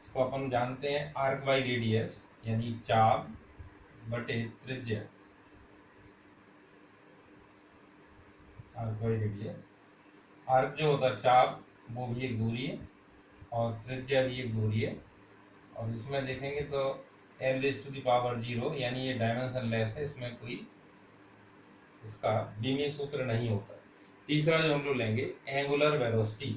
इसको अपन जानते हैं आर्क बाई रेडियस, यानी चाप बटे त्रिज्या। आर्क बाई रेडियस, आर्क जो होता है चाप वो भी एक दूरी है और त्रिज्या भी एक दूरी है। और इसमें देखेंगे तो l raise to the power 0, यानी ये डायमेंशन लेस है, इसमें कोई इसका बीमीय सूत्र नहीं होता। तीसरा जो हम लोग लेंगे एंगुलर वेलोसिटी।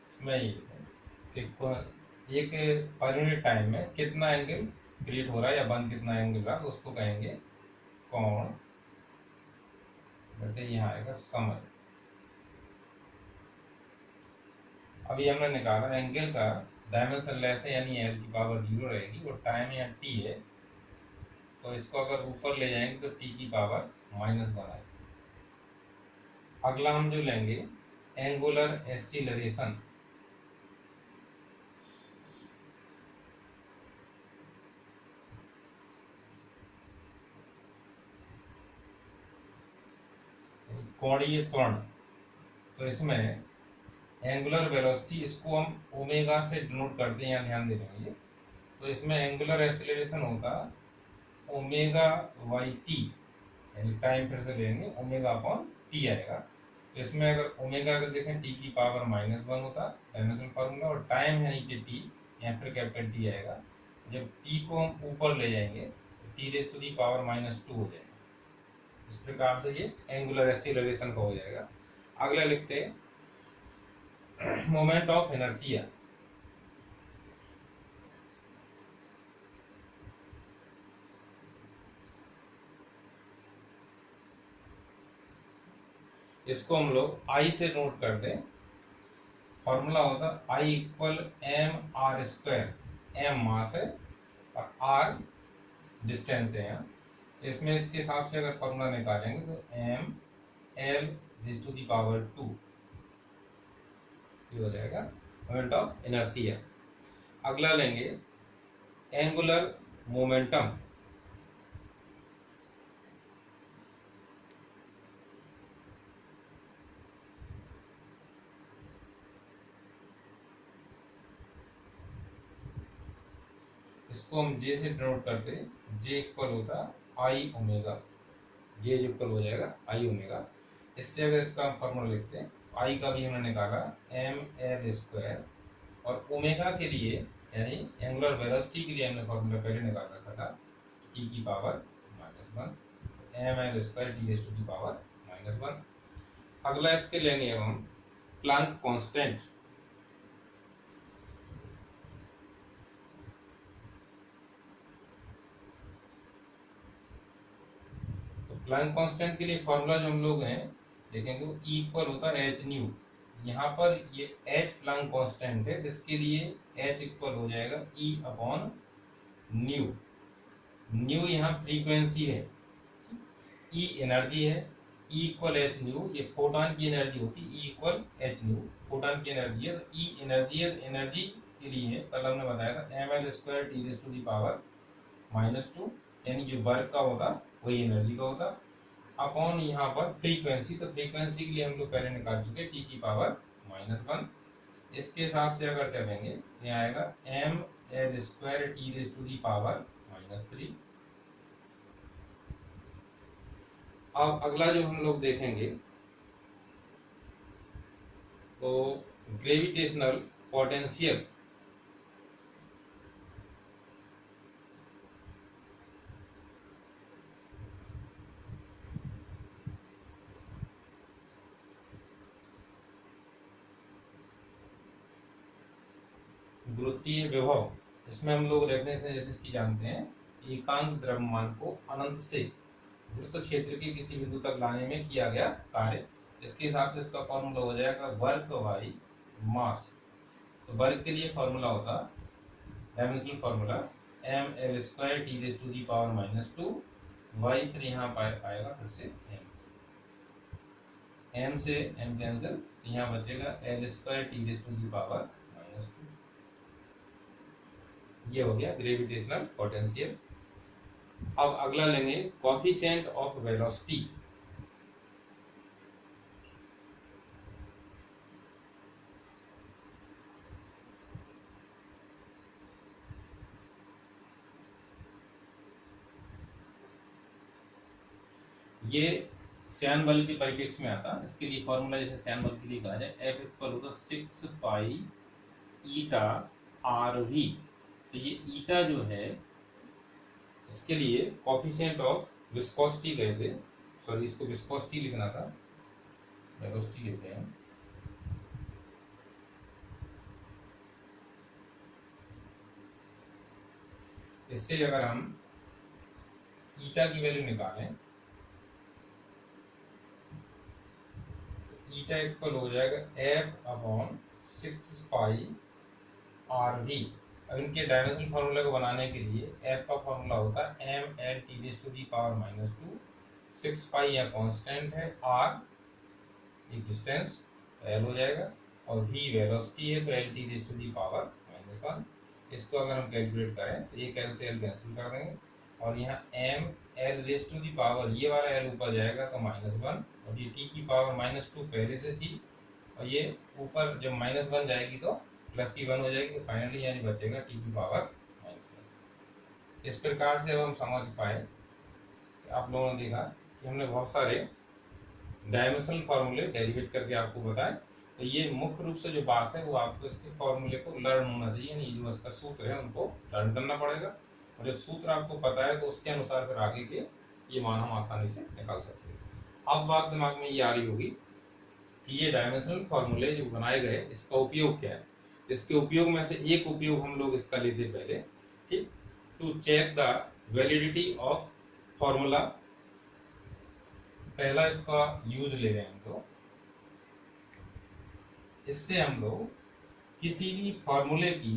इसमें एक पर यूनिट टाइम में कितना एंगल क्रिएट हो रहा है या बन कितना एंगल रहा, तो उसको कहेंगे कोण बटे यहाँ आएगा समय। अभी हमने निकाला एंगल का डायमेंशन लेस है, यानी l की पावर 0 रहेगी, और टाइम यहाँ t है, तो इसको अगर ऊपर ले जाएंगे तो t की पावर -1 आएगी। अगला हम जो लेंगे एंगुलर एक्सीलरेशन। कोणीय त्वरण, तो इसमें एंगुलर वेलोसिटी, इसको हम ओमेगा से डिनोट करते हैं, यहाँ ध्यान दे देंगे। तो इसमें एंगुलर एक्सीलरेशन होगा ओमेगा बाई टी, यानी टाइम फिर से लेंगे ओमेगा अपॉन टी आएगा। तो इसमें अगर ओमेगा अगर देखें टी की पावर -1 होता डायमेंशनल फार्मूला, और टाइम है नीचे टी, यहाँ फिर कैपिटल टी आएगा। जब टी को हम ऊपर ले जाएंगे तो T raise to the power -2 हो जाएगा। इस प्रकार से ये एंगुलर एक्सीलरेशन का हो जाएगा। अगला लिखते हैं मोमेंट ऑफ इनर्शिया। इसको हम लोग I से नोट करते हैं। फॉर्मूला होता I इक्वल mr²। m मास है और r डिस्टेंस है यहाँ। इसमें इसके हिसाब से अगर फॉर्मूला निकालेंगे तो m l raise to the power 2 ये हो जाएगा मोमेंट ऑफ इनर्शिया। अगला लेंगे एंगुलर मोमेंटम। इसको हम J से डिनोट करते हैं। J इक्वल होता I ओमेगा, J इक्वल हो जाएगा I ओमेगा। इससे अगर इसका फॉर्मूला लिखते हैं, I का भी हमने निकाला ml², और ओमेगा के लिए यानी एंगुलर वेलोसिटी के लिए हमने फॉर्मूला पहले निकाल रखा था t की power -1, ml² t raise to the power -1। अगला इसके लेंगे हम प्लैंक कांस्टेंट। प्लैंक कांस्टेंट के लिए फॉर्मूला जो हम लोग हैं देखेंगे वो E इक्वल होता है h न्यू। यहाँ पर ये h प्लैंक कांस्टेंट है, जिसके लिए h इक्वल हो जाएगा E अपॉन न्यू। न्यू यहाँ फ्रीक्वेंसी है, E एनर्जी है, E इक्वल h न्यू। ये फोटॉन की एनर्जी होती है, E equal h new, photon की एनर्जी है। तो E एनर्जी है, एनर्जी के लिए कल हमने बताया था ml² t raise to the power -2, यानी जो वर्क का होता वही एनर्जी का होता, अपॉन यहाँ पर फ्रीक्वेंसी। तो फ्रीक्वेंसी के लिए हम लोग पहले निकाल चुके टी की पावर -1। इसके हिसाब से अगर चलेंगे ये आएगा ml² T raise to the power -3। अब अगला जो हम लोग देखेंगे तो ग्रेविटेशनल पोटेंशियल। गुरुत्वीय विभव, इसमें हम लोग रेफरेंस जैसे इसकी जानते हैं, एकांक द्रव्यमान को अनंत से वृत्त क्षेत्र के किसी बिंदु तक लाने में किया गया कार्य। इसके हिसाब से इसका फॉर्मूला हो जाएगा वर्क बाई मास। तो वर्क के लिए फॉर्मूला होता dimensional formula ml² T raise to the power -2 y, फिर यहाँ आएगा फिर से m से m कैंसिल, यहाँ बचेगा l² T raise to the power -2। ये हो गया ग्रेविटेशनल पोटेंशियल। अब अगला लेंगे कोएफिशिएंट ऑफ वेलोसिटी। ये श्यान बल के परिप्रेक्ष्य में आता है। इसके लिए फॉर्मूला जैसे श्यान बल के लिए कहा जाए F इक्वल होता 6 पाई ईटा RV। तो ये ईटा जो है इसके लिए कोएफिशिएंट ऑफ विस्कोसिटी गए थे, सॉरी इसको विस्कोसिटी लिखना था, वेलोसिटी लिखते हैं। इससे अगर हम ईटा की वैल्यू निकालें ईटा इक्वल हो जाएगा F/6 पाई RV। अब इनके डायमेंशनल फॉर्मूला को बनाने के लिए F का फॉर्मूला होता है ml T raise to the power -2। 6 pi या कांस्टेंट है, R एक डिस्टेंस L हो जाएगा, और V वेलोसिटी है तो L T raise to the power -1। इसको अगर हम कैलकुलेट करें तो एक L से L कैंसिल कर देंगे, और यहाँ ml raise to the power, ये वाला L ऊपर जाएगा तो -1, और ये t की पावर -2 पहले से थी, और ये ऊपर जब -1 जाएगी तो प्लस की 1 हो जाएगी, तो फाइनली यानी बचेगा t की पावर -1। इस प्रकार से अब हम समझ पाए कि आप लोगों ने देखा कि हमने बहुत सारे डायमेंशनल फार्मूले डेरिवेट करके आपको बताए। तो ये मुख्य रूप से जो बात है वो आपको इसके फॉर्मूले को लर्न होना चाहिए, यानी जो इसका सूत्र है उनको लर्न करना पड़ेगा, और जो सूत्र आपको पता है तो उसके अनुसार फिर आगे के ये मान हम आसानी से निकाल सकते हैं। अब बात दिमाग में ये आ रही होगी कि ये डायमेंशनल फार्मूले जो बनाए गए इसका उपयोग क्या है। इसके उपयोग में से एक उपयोग हम लोग इसका लेते पहले, ठीक, to check the validity of formula. पहला इसका यूज ले रहे हैं हम लोग, इससे हम लोग किसी भी फॉर्मूले की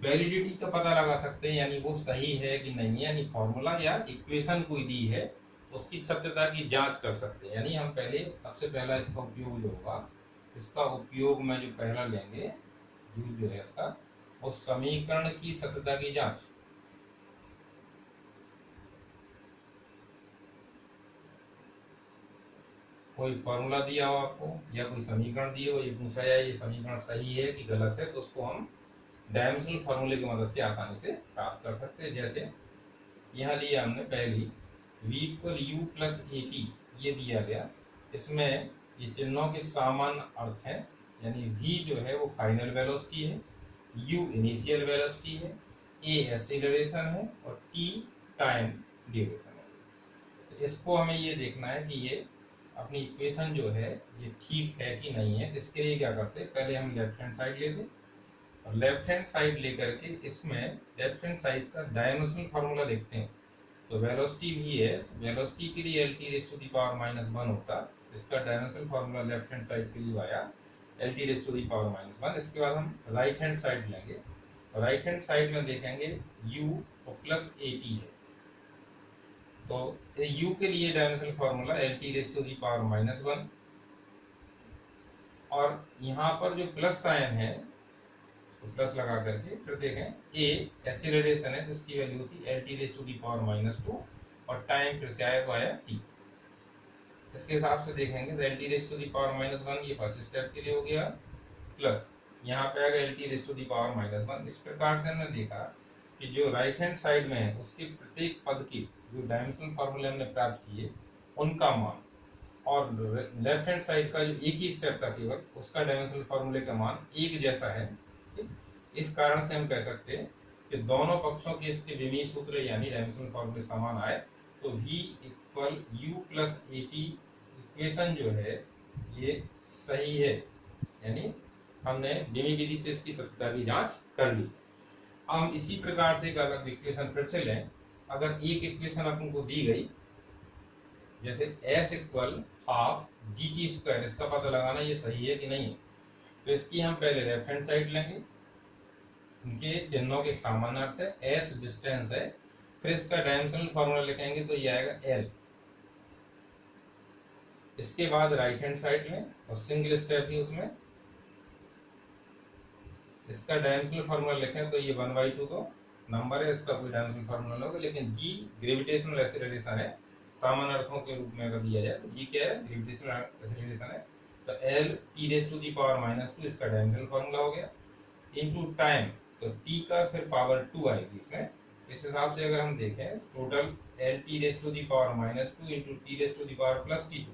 वैलिडिटी का पता लगा सकते हैं, यानी वो सही है कि नहीं है, यानी फॉर्मूला या इक्वेशन कोई दी है उसकी सत्यता की जांच कर सकते हैं। यानी हम पहले सबसे पहला इसका उपयोग जो होगा, इसका उपयोग में जो पहला लेंगे यूज जो है इसका, वो समीकरण की सत्यता की जांच। कोई फॉर्मूला दिया हो आपको या कोई समीकरण दिया हो, ये पूछा जाए ये समीकरण सही है कि गलत है, तो उसको हम डायमेंशनल फॉर्मूले की मदद से आसानी से प्राप्त कर सकते हैं। जैसे यहाँ लिया हमने पहली v equal u plus at, ये दिया गया, इसमें ये चिन्हों के सामान्य अर्थ है, यानी v जो है वो फाइनल वेलोसिटी है, u इनिशियल वेलोसिटी है, a एक्सीलरेशन है, और t टाइम ड्यूरेशन है। तो इसको हमें ये देखना है कि ये अपनी इक्वेशन जो है ये ठीक है कि नहीं है। इसके लिए क्या करते हैं, पहले हम लेफ्ट हैंड साइड लेते, और लेफ्ट हैंड साइड लेकर के इसमें लेफ्ट हैंड साइड का डायमेंशनल फार्मूला देखते हैं। तो वेलोसिटी भी है, वेलोसिटी के लिए L T raise to the power -1 होता, इसका dimensional formula left hand side के लिए आया L T raise to the power -1। इसके बाद हम राइट हैंड साइड लेंगे, राइट हैंड साइड में देखेंगे u और प्लस at है, तो u के लिए dimensional formula L T raise to the power -1, और यहाँ पर जो प्लस साइन है तो प्लस लगा करके फिर देखें ए एक्सीलरेशन है जिसकी वैल्यू होती है LT⁻², और टाइम फिर से आया तो आया t। इसके हिसाब से देखेंगे तो LT⁻⁻1 ये फर्स्ट स्टेप के लिए हो गया, प्लस यहाँ पे आएगा LT⁻⁻1। इस प्रकार से हमने देखा कि जो राइट हैंड साइड में है उसके प्रत्येक पद के जो डायमेंशनल फार्मूले हमने प्राप्त किए उनका मान, और लेफ्ट हैंड साइड का जो एक ही स्टेप था केवल उसका डायमेंशनल फार्मूले का मान एक जैसा है। इस कारण से हम कह सकते हैं कि दोनों पक्षों के इसके विमीय सूत्र यानी डायमेंशनल फार्मूले समान आए, तो V equal U plus AT equation जो है ये सही है, यानी हमने विमीय विधि से इसकी सत्यता की जांच कर ली। हम इसी प्रकार से एक अलग इक्वेशन फिर से लें। अगर एक इक्वेशन अपन को दी गई जैसे S इक्वल हाफ GT², इसका पता लगाना ये सही है कि नहीं है, तो इसकी हम पहले लेफ्ट हैंड साइड लेंगे, उनके चिन्हों के सामानार्थ है, S डिस्टेंस है, फिर इसका डायमेंशनल फार्मूला लिखेंगे तो ये आएगा L। इसके बाद राइट हैंड साइड लें और सिंगल स्टेप ही उसमें इसका डायमेंशनल फार्मूला लिखें तो ये 1/2 तो नंबर है, इसका कोई डायमेंशनल फार्मूला होगा, लेकिन G ग्रेविटेशनल एक्सीलरेशन है, सामान्य अर्थों के रूप में अगर दिया जाए तो G क्या है, ग्रेविटेशनल एक्सीलरेशन है, तो L⁻² इसका डायमेंशनल फार्मूला हो गया, इनटू टाइम, तो T का फिर पावर 2 आएगी इसमें। इस हिसाब से अगर हम देखें टोटल L⁻² इंटू T⁻+T2,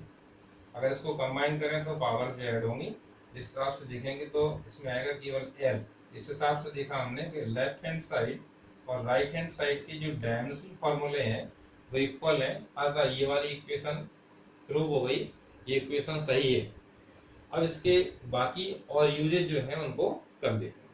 अगर इसको कंबाइन करें तो पावर जो ऐड होंगी, इस हिसाब से देखेंगे तो इसमें आएगा केवल L। इस हिसाब से देखा हमने कि लेफ्ट हैंड साइड और राइट हैंड साइड के जो डायमेंशनल फार्मूले हैं वो इक्वल हैं, अतः ये वाली इक्वेशन प्रूव हो गई, ये इक्वेशन सही है। अब इसके बाकी और यूजेज जो है उनको कर देते हैं।